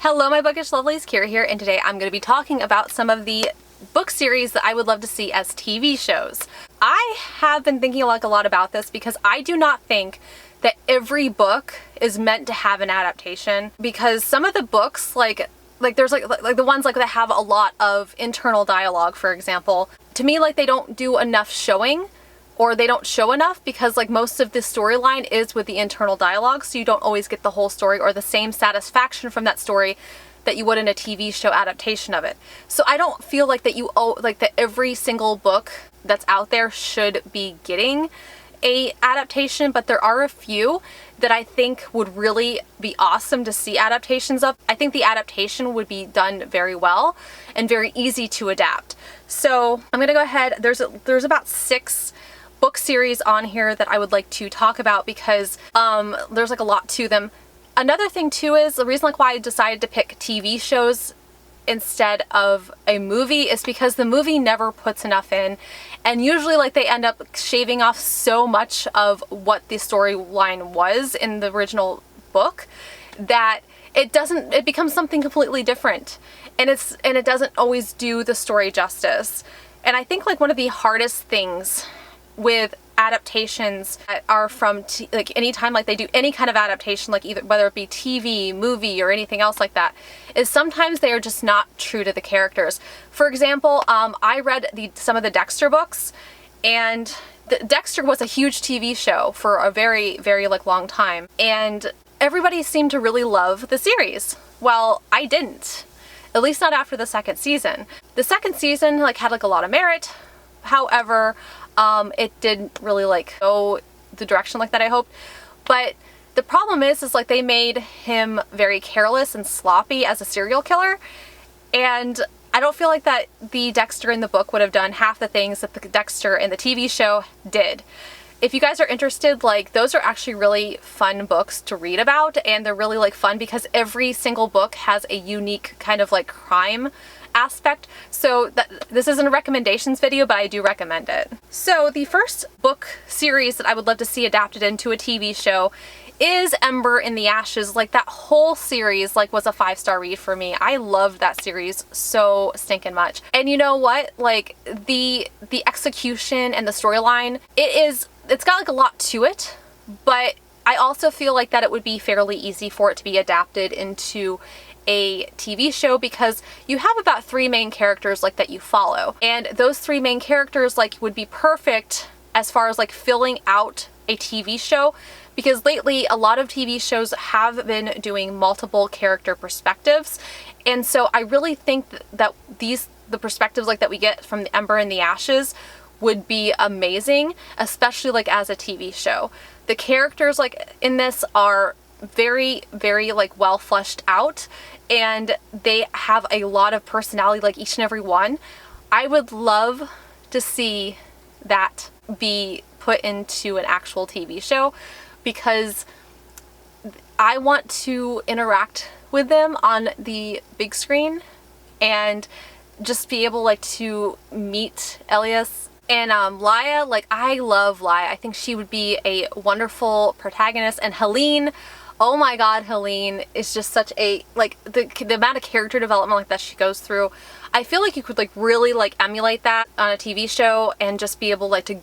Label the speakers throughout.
Speaker 1: Hello my bookish lovelies, Kira here, and today I'm going to be talking about some of the book series that I would love to see as TV shows. I have been thinking a lot about this because I do not think that every book is meant to have an adaptation, because some of the books there's the ones that have a lot of internal dialogue, for example, to me they don't do enough showing, or they don't show enough, because most of the storyline is with the internal dialogue, so you don't always get the whole story or the same satisfaction from that story that you would in a TV show adaptation of it. So I don't feel that every single book that's out there should be getting a adaptation, but there are a few that I think would really be awesome to see adaptations of. I think the adaptation would be done very well and very easy to adapt. So I'm gonna go ahead. There's about 6 book series on here that I would like to talk about, because there's a lot to them. Another thing too is the reason why I decided to pick TV shows instead of a movie is because the movie never puts enough in, and usually they end up shaving off so much of what the storyline was in the original book that it becomes something completely different, and it doesn't always do the story justice. And I think one of the hardest things with adaptations that are from anytime they do any kind of adaptation, either whether it be TV, movie, or anything else like that, is sometimes they are just not true to the characters. For example, I read some of the Dexter books, and Dexter was a huge TV show for a very, very long time, and everybody seemed to really love the series. Well, I didn't. At least not after the second season. The second season had a lot of merit. However, it didn't really go the direction that I hoped. But the problem is they made him very careless and sloppy as a serial killer, and I don't feel that the Dexter in the book would have done half the things that the Dexter in the TV show did. If you guys are interested, those are actually really fun books to read about, and they're really fun because every single book has a unique kind of crime aspect. So this isn't a recommendations video, but I do recommend it. So the first book series that I would love to see adapted into a TV show is Ember in the Ashes. That whole series was a 5-star read for me. I loved that series so stinking much. And you know what? The execution and the storyline, it's got a lot to it, but I also feel that it would be fairly easy for it to be adapted into a TV show, because you have about 3 main characters that you follow, and those 3 main characters would be perfect as far as filling out a TV show, because lately a lot of TV shows have been doing multiple character perspectives, and so I really think that the perspectives that we get from the Ember and the Ashes would be amazing, especially as a TV show. The characters in this are very, very well fleshed out, and they have a lot of personality, each and every one. I would love to see that be put into an actual TV show, because I want to interact with them on the big screen and just be able to meet Elias and Laya. I love Laya. I think she would be a wonderful protagonist. And Helene, oh my god, Helene is just such a, the amount of character development that she goes through. I feel you could really emulate that on a TV show and just be able to,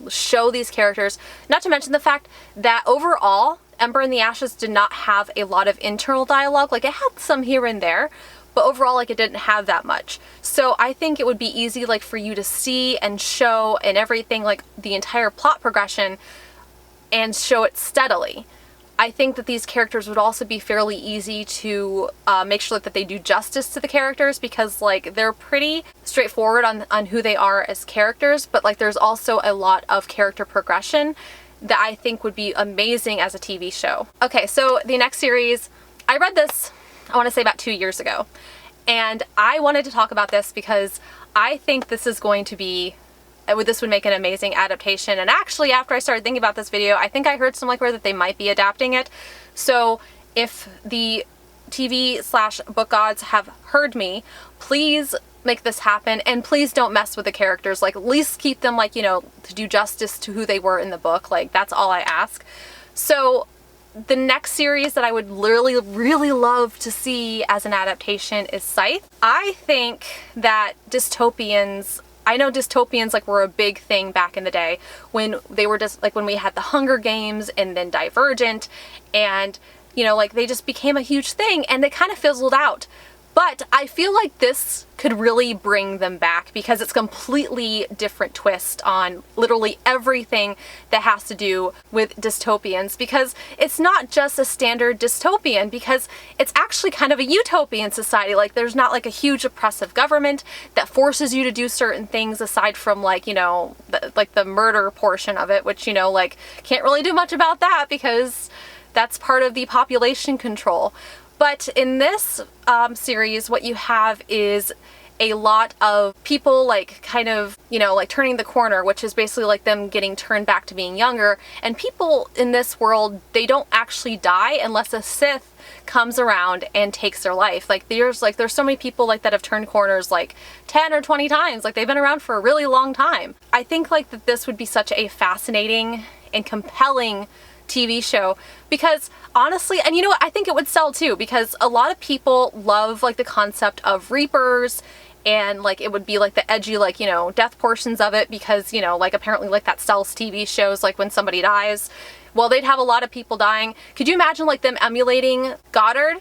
Speaker 1: show these characters. Not to mention the fact that overall, Ember in the Ashes did not have a lot of internal dialogue. It had some here and there, but overall it didn't have that much. So I think it would be easy for you to see and show and everything, the entire plot progression, and show it steadily. I think that these characters would also be fairly easy to make sure that they do justice to the characters, because they're pretty straightforward on who they are as characters, but there's also a lot of character progression that I think would be amazing as a TV show. Okay, so the next series, I read this, I want to say about 2 years ago, and I wanted to talk about this because I think this is going to be this would make an amazing adaptation. And actually, after I started thinking about this video, I think I heard somewhere that they might be adapting it. So if the TV/book gods have heard me, please make this happen, and please don't mess with the characters. At least keep them to do justice to who they were in the book. That's all I ask. So the next series that I would literally really love to see as an adaptation is Scythe. I think that dystopians, I know dystopians like were a big thing back in the day when they were just like when we had the Hunger Games and then Divergent, and you know, like they just became a huge thing and they kind of fizzled out. But I feel like this could really bring them back because it's a completely different twist on literally everything that has to do with dystopians, because it's not just a standard dystopian, because it's actually kind of a utopian society. Like there's not like a huge oppressive government that forces you to do certain things aside from like, you know, the murder portion of it, which, you know, like can't really do much about that because that's part of the population control. But in this series, what you have is a lot of people like kind of, you know, like turning the corner, which is basically like them getting turned back to being younger. And people in this world, they don't actually die unless a Sith comes around and takes their life. Like there's so many people like that have turned corners like 10 or 20 times. Like they've been around for a really long time. I think like that this would be such a fascinating and compelling TV show, because honestly, and you know what, I think it would sell too, because a lot of people love like the concept of Reapers, and like it would be like the edgy, like, you know, death portions of it, because, you know, like apparently like that sells TV shows, like when somebody dies, well, they'd have a lot of people dying. Could you imagine like them emulating Goddard?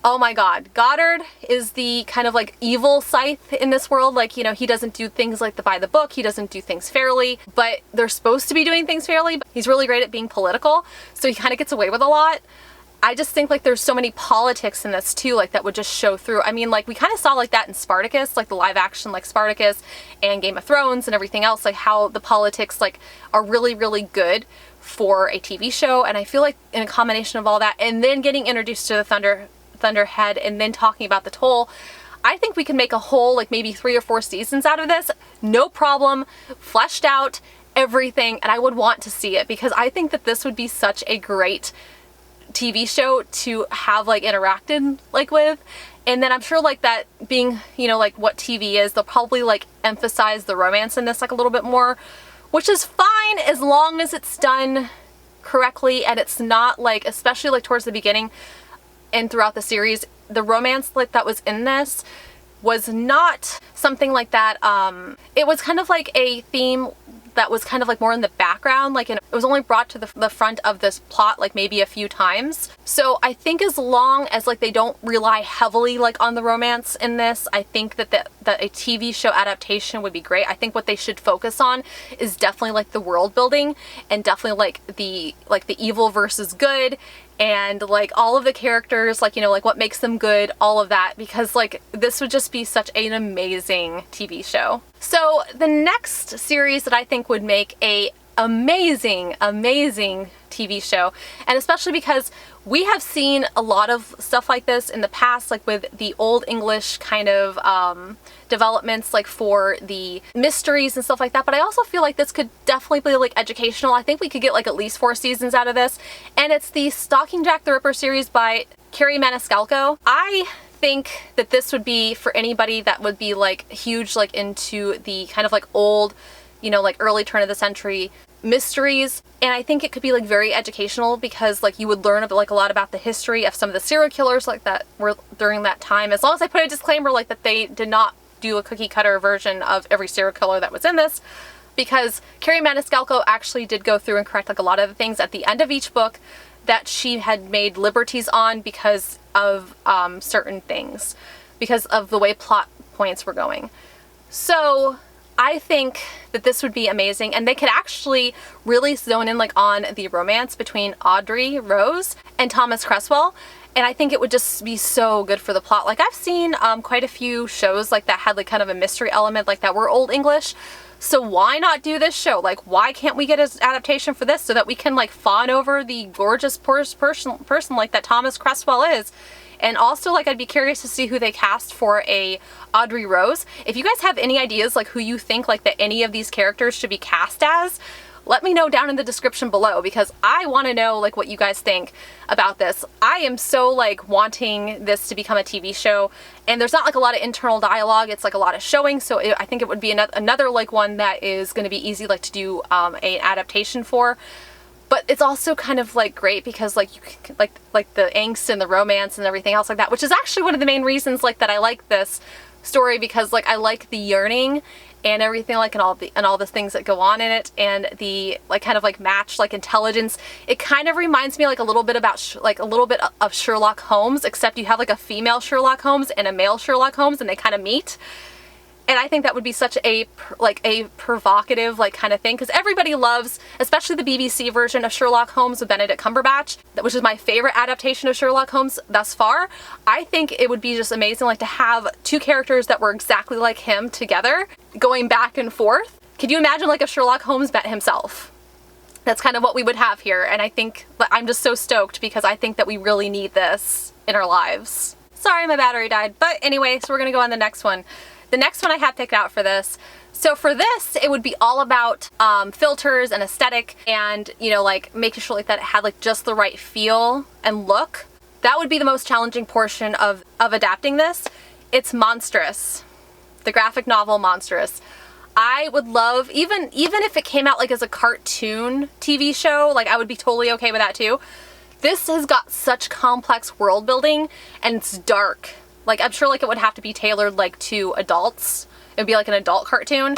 Speaker 1: Oh my god, Goddard is the kind of like evil Scythe in this world. Like, you know, he doesn't do things like by the book, he doesn't do things fairly, but they're supposed to be doing things fairly, but he's really great at being political, so he kind of gets away with a lot. I just think like there's so many politics in this too, like that would just show through. I mean, like we kind of saw like that in Spartacus, like the live action like Spartacus and Game of Thrones and everything else, like how the politics like are really, really good for a TV show. And I feel like in a combination of all that and then getting introduced to the Thunderhead and then talking about the Toll, I think we can make a whole like maybe 3 or 4 seasons out of this, no problem, fleshed out, everything, and I would want to see it because I think that this would be such a great TV show to have like interacted like with. And then I'm sure like that being, you know, like what TV is, they'll probably like emphasize the romance in this like a little bit more, which is fine as long as it's done correctly and it's not like, especially like towards the beginning and throughout the series, the romance like that was in this was not something like that. It was kind of like a theme that was kind of like more in the background, like it was only brought to the front of this plot like maybe a few times. So I think as long as like they don't rely heavily like on the romance in this, I think that that a TV show adaptation would be great. I think what they should focus on is definitely like the world building and definitely like the evil versus good and like all of the characters, like, you know, like what makes them good, all of that, because like this would just be such an amazing TV show. So the next series that I think would make a amazing TV show, and especially because we have seen a lot of stuff like this in the past, like with the Old English kind of developments, like for the mysteries and stuff like that, but I also feel like this could definitely be like educational. I think we could get like at least 4 seasons out of this, and it's the Stalking Jack the Ripper series by Kerri Maniscalco. I think that this would be for anybody that would be like huge like into the kind of like old, you know, like early turn of the century mysteries, and I think it could be like very educational because like you would learn about like a lot about the history of some of the serial killers like that were during that time, as long as I put a disclaimer like that they did not do a cookie cutter version of every serial killer that was in this, because Kerri Maniscalco actually did go through and correct like a lot of the things at the end of each book that she had made liberties on because of certain things, because of the way plot points were going. So I think that this would be amazing, and they could actually really zone in like on the romance between Audrey Rose and Thomas Cresswell, and I think it would just be so good for the plot. Like I've seen quite a few shows like that had like kind of a mystery element like that were Old English, so why not do this show? Like why can't we get an adaptation for this so that we can like fawn over the gorgeous person like that Thomas Cresswell is? And also, like, I'd be curious to see who they cast for a Audrey Rose. If you guys have any ideas, like, who you think, like, that any of these characters should be cast as, let me know down in the description below, because I want to know, like, what you guys think about this. I am so, like, wanting this to become a TV show, and there's not, like, a lot of internal dialogue. It's, like, a lot of showing, so I think it would be another, like, one that is going to be easy, like, to do an adaptation for. but it's also kind of like great because like you can, like the angst and the romance and everything else like that, which is actually one of the main reasons like that I like this story, because like I like the yearning and everything, like and all the things that go on in it, and the like kind of like match like intelligence. It kind of reminds me like a little bit about like a little bit of Sherlock Holmes, except you have like a female Sherlock Holmes and a male Sherlock Holmes, and they kind of meet. And I think that would be such a provocative like kind of thing, because everybody loves, especially the BBC version of Sherlock Holmes with Benedict Cumberbatch, which is my favorite adaptation of Sherlock Holmes thus far. I think it would be just amazing like to have two characters that were exactly like him together, going back and forth. Could you imagine like if Sherlock Holmes met himself? That's kind of what we would have here, and I think I'm just so stoked because I think that we really need this in our lives. Sorry, my battery died. But anyway, so we're gonna go on the next one. The next one I have picked out for this. So for this, it would be all about filters and aesthetic, and you know, like making sure like that it had like just the right feel and look. That would be the most challenging portion of adapting this. It's Monstrous, the graphic novel Monstrous. I would love, even if it came out like as a cartoon TV show, like I would be totally okay with that too. This has got such complex world building, and it's dark. Like, I'm sure like it would have to be tailored like to adults. It would be like an adult cartoon.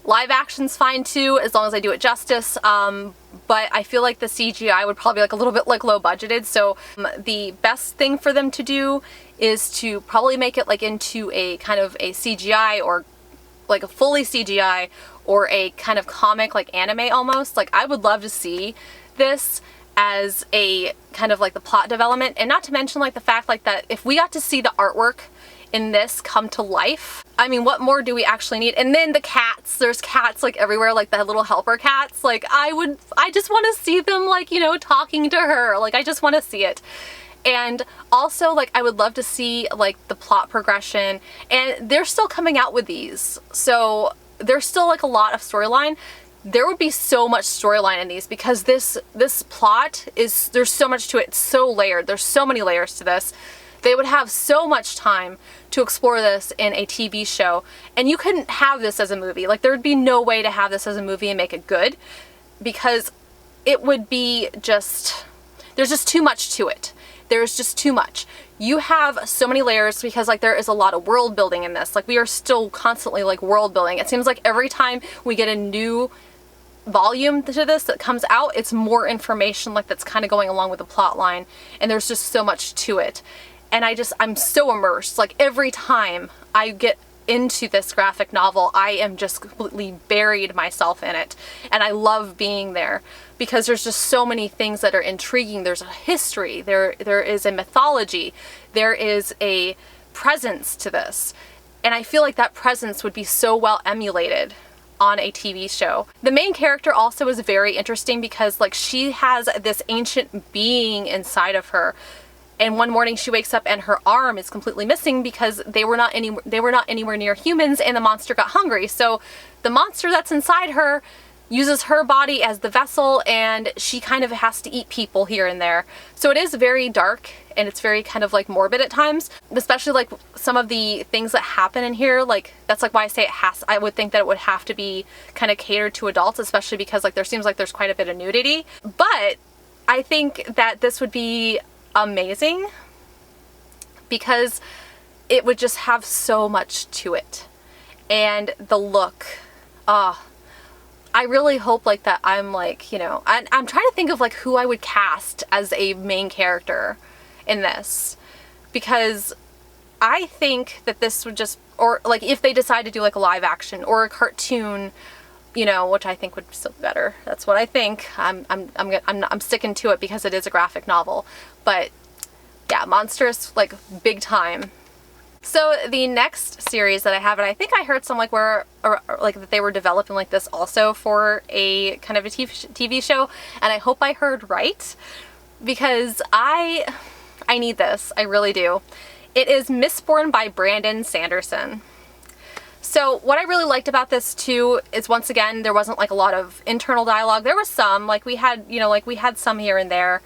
Speaker 1: Live action's fine too, as long as I do it justice. But I feel like the CGI would probably be like a little bit like low budgeted. So the best thing for them to do is to probably make it like into a kind of a CGI, or like a fully CGI, or a kind of comic like anime almost. Like I would love to see this as a kind of like the plot development, and not to mention like the fact like that if we got to see the artwork in this come to life, I mean, what more do we actually need? And then the cats, there's cats like everywhere, like the little helper cats. Like I just want to see them like, you know, talking to her. Like I just want to see it. And also like I would love to see like the plot progression, and they're still coming out with these, so there's still like a lot of storyline. There would be so much storyline in these, because this plot is, there's so much to it. It's so layered. There's so many layers to this. They would have so much time to explore this in a TV show, and you couldn't have this as a movie. Like there would be no way to have this as a movie and make it good, because it would be just, there's just too much to it. There's just too much. You have so many layers, because like there is a lot of world building in this. Like we are still constantly like world building. It seems like every time we get a new volume to this that comes out, it's more information like that's kind of going along with the plot line, and there's just so much to it. And I'm so immersed. Like every time I get into this graphic novel, I am just completely buried myself in it, and I love being there, because there's just so many things that are intriguing. There's a history, there is a mythology, there is a presence to this, and I feel like that presence would be so well emulated on a TV show. The main character also is very interesting, because like she has this ancient being inside of her, and one morning she wakes up and her arm is completely missing, because they were not anywhere near humans, and the monster got hungry. So the monster that's inside her uses her body as the vessel, and she kind of has to eat people here and there. So it is very dark, and it's very kind of like morbid at times, especially like some of the things that happen in here. Like that's like why I say I would think that it would have to be kind of catered to adults, especially because like there seems like there's quite a bit of nudity. But I think that this would be amazing, because it would just have so much to it, and the look, I really hope like that I'm like, you know, I'm trying to think of like who I would cast as a main character in this, because I think that this would just, or like if they decide to do like a live action or a cartoon, you know, which I think would still be better. That's what I think. I'm sticking to it because it is a graphic novel. But yeah, Monstrous, like big time. So the next series that I have, and I think I heard some like where, or like that they were developing like this also for a kind of a TV show, and I hope I heard right, because I need this. I really do. It is Mistborn by Brandon Sanderson. So what I really liked about this too is, once again, there wasn't like a lot of internal dialogue. There was some, like we had, you know, like we had some here and there,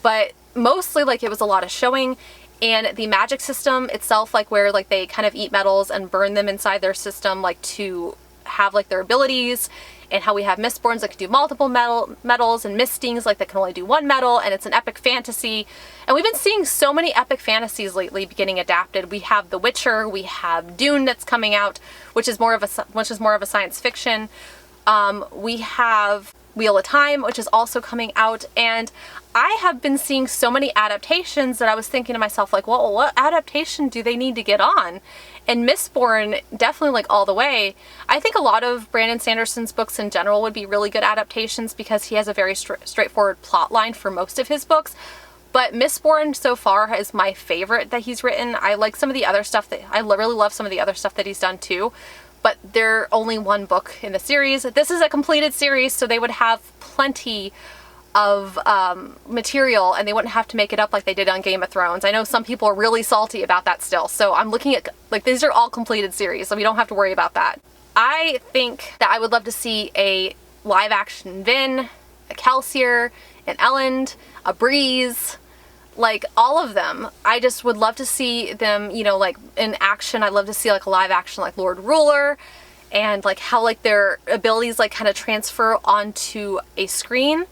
Speaker 1: but mostly like it was a lot of showing. And the magic system itself, like where like they kind of eat metals and burn them inside their system, like to have like their abilities, and how we have Mistborns that can do multiple medals, and Mistings like that can only do one medal, and it's an epic fantasy. And we've been seeing so many epic fantasies lately getting adapted. We have The Witcher, we have Dune that's coming out, which is more of a science fiction. We have Wheel of Time, which is also coming out, and I have been seeing so many adaptations that I was thinking to myself, like, well, what adaptation do they need to get on? And Mistborn, definitely, like, all the way. I think a lot of Brandon Sanderson's books in general would be really good adaptations because he has a very straightforward plot line for most of his books. But Mistborn so far is my favorite that he's written. I like some of the other stuff I really love some of the other stuff that he's done too. But they're only one book in the series. This is a completed series, so they would have plenty of material and they wouldn't have to make it up like they did on Game of Thrones. I know some people are really salty about that still, so I'm looking at, like, these are all completed series, so we don't have to worry about that. I think that I would love to see a live action Vin, a Kelsier, an Elend, a Breeze, like all of them. I just would love to see them, you know, like in action. I'd love to see like a live action like Lord Ruler, and like how like their abilities like kind of transfer onto a screen.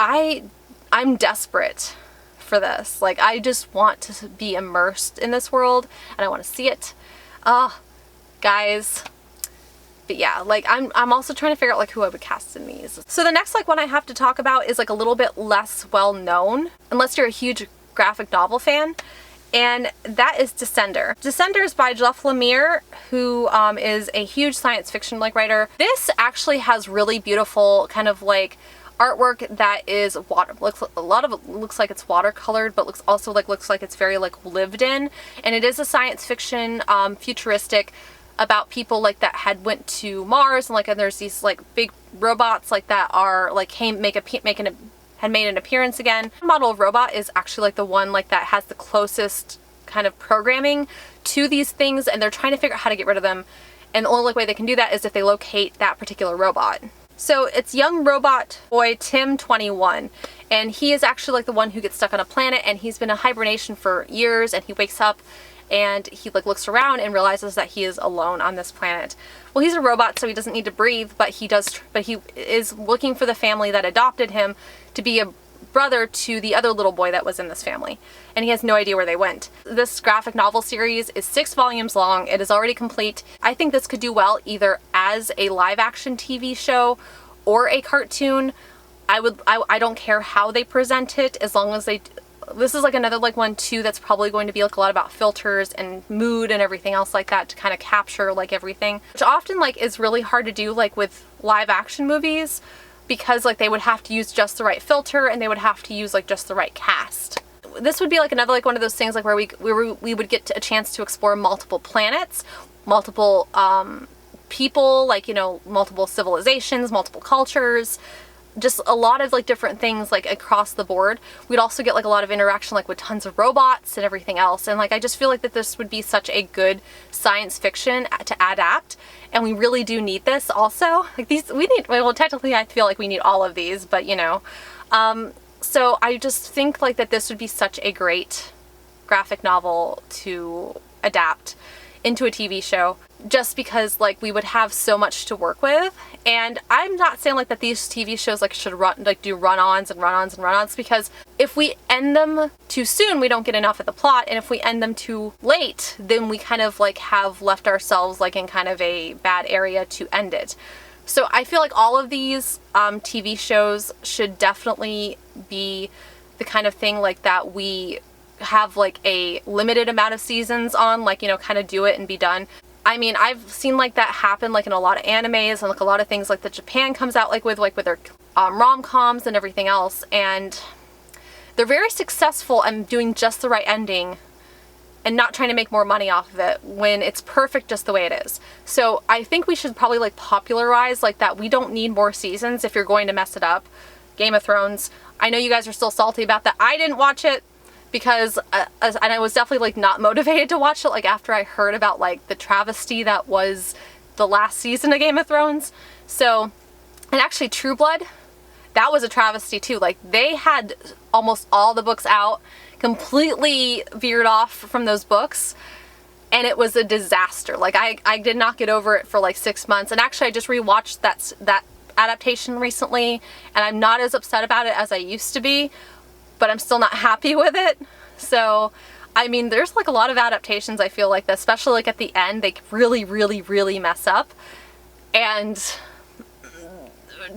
Speaker 1: I'm desperate for this. Like, I just want to be immersed in this world and I want to see it. Guys. But yeah, like I'm also trying to figure out like who I would cast in these. So the next like one I have to talk about is like a little bit less well known, unless you're a huge graphic novel fan, and that is Descender. Descender is by Jeff Lemire, who is a huge science fiction like writer. This actually has really beautiful kind of like artwork that is a lot of it looks like it's watercolored, but looks like it's very like lived in, and it is a science fiction futuristic about people like that had went to Mars, and like, and there's these like big robots like that are like had made an appearance again. The model of robot is actually like the one like that has the closest kind of programming to these things, and they're trying to figure out how to get rid of them, and the only like way they can do that is if they locate that particular robot. So it's young robot boy Tim, 21, and he is actually like the one who gets stuck on a planet, and he's been in hibernation for years, and he wakes up and he like looks around and realizes that he is alone on this planet. Well, he's a robot, so he doesn't need to breathe, but he is looking for the family that adopted him to be a brother to the other little boy that was in this family, and he has no idea where they went. This graphic novel series is 6 volumes long. It is already complete. I think this could do well either as a live action TV show or a cartoon. I don't care how they present it, as long as this is like another like one too that's probably going to be like a lot about filters and mood and everything else like that to kind of capture like everything, which often like is really hard to do like with live action movies, because like they would have to use just the right filter and they would have to use like just the right cast. This would be like another like one of those things like where we would get a chance to explore multiple planets, multiple people, like, you know, multiple civilizations, multiple cultures, just a lot of like different things like across the board. We'd also get like a lot of interaction like with tons of robots and everything else, and like I just feel like that this would be such a good science fiction to adapt, and we really do need this also. Like well, technically I feel like we need all of these, but you know, so I just think like that this would be such a great graphic novel to adapt into a TV show, just because like we would have so much to work with. And I'm not saying like that these TV shows like should do run-ons and run-ons and run-ons, because if we end them too soon we don't get enough of the plot, and if we end them too late then we kind of like have left ourselves like in kind of a bad area to end it. So I feel like all of these TV shows should definitely be the kind of thing like that we have like a limited amount of seasons on, like, you know, kind of do it and be done. I mean, I've seen like that happen like in a lot of animes and like a lot of things like that Japan comes out like with their rom-coms and everything else, and they're very successful in doing just the right ending and not trying to make more money off of it when it's perfect just the way it is. So I think we should probably like popularize like that. We don't need more seasons if you're going to mess it up. Game of Thrones, I know you guys are still salty about that. I didn't watch it because and I was definitely like not motivated to watch it like after I heard about like the travesty that was the last season of Game of Thrones. So, and actually True Blood, that was a travesty too. Like they had almost all the books out, completely veered off from those books, and it was a disaster. Like I did not get over it for like 6 months, and actually I just rewatched that adaptation recently, and I'm not as upset about it as I used to be, but I'm still not happy with it. So, I mean, there's like a lot of adaptations I feel like that, especially like at the end, they really mess up. And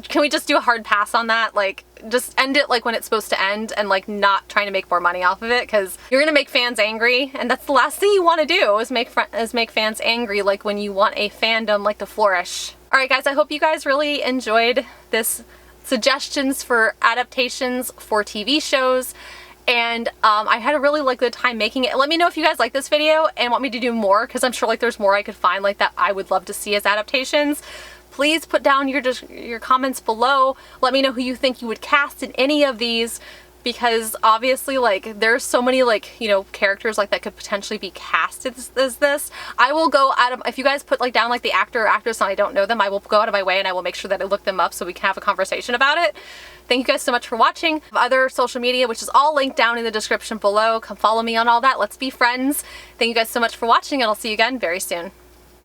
Speaker 1: can we just do a hard pass on that? Like, just end it like when it's supposed to end and like not trying to make more money off of it, because you're gonna make fans angry, and that's the last thing you want to do is make fans angry, like when you want a fandom like to flourish. Alright guys, I hope you guys really enjoyed this suggestions for adaptations for TV shows, and I had a really good time making it. Let me know if you guys like this video and want me to do more, because I'm sure like there's more I could find like that I would love to see as adaptations. Please put down your comments below. Let me know who you think you would cast in any of these, because obviously like there's so many like, you know, characters like that could potentially be cast as this. I will go out of, if you guys put like down like the actor or actress and I don't know them, I will go out of my way and I will make sure that I look them up so we can have a conversation about it. Thank you guys so much for watching. Other social media, which is all linked down in the description below. Come follow me on all that. Let's be friends. Thank you guys so much for watching, and I'll see you again very soon.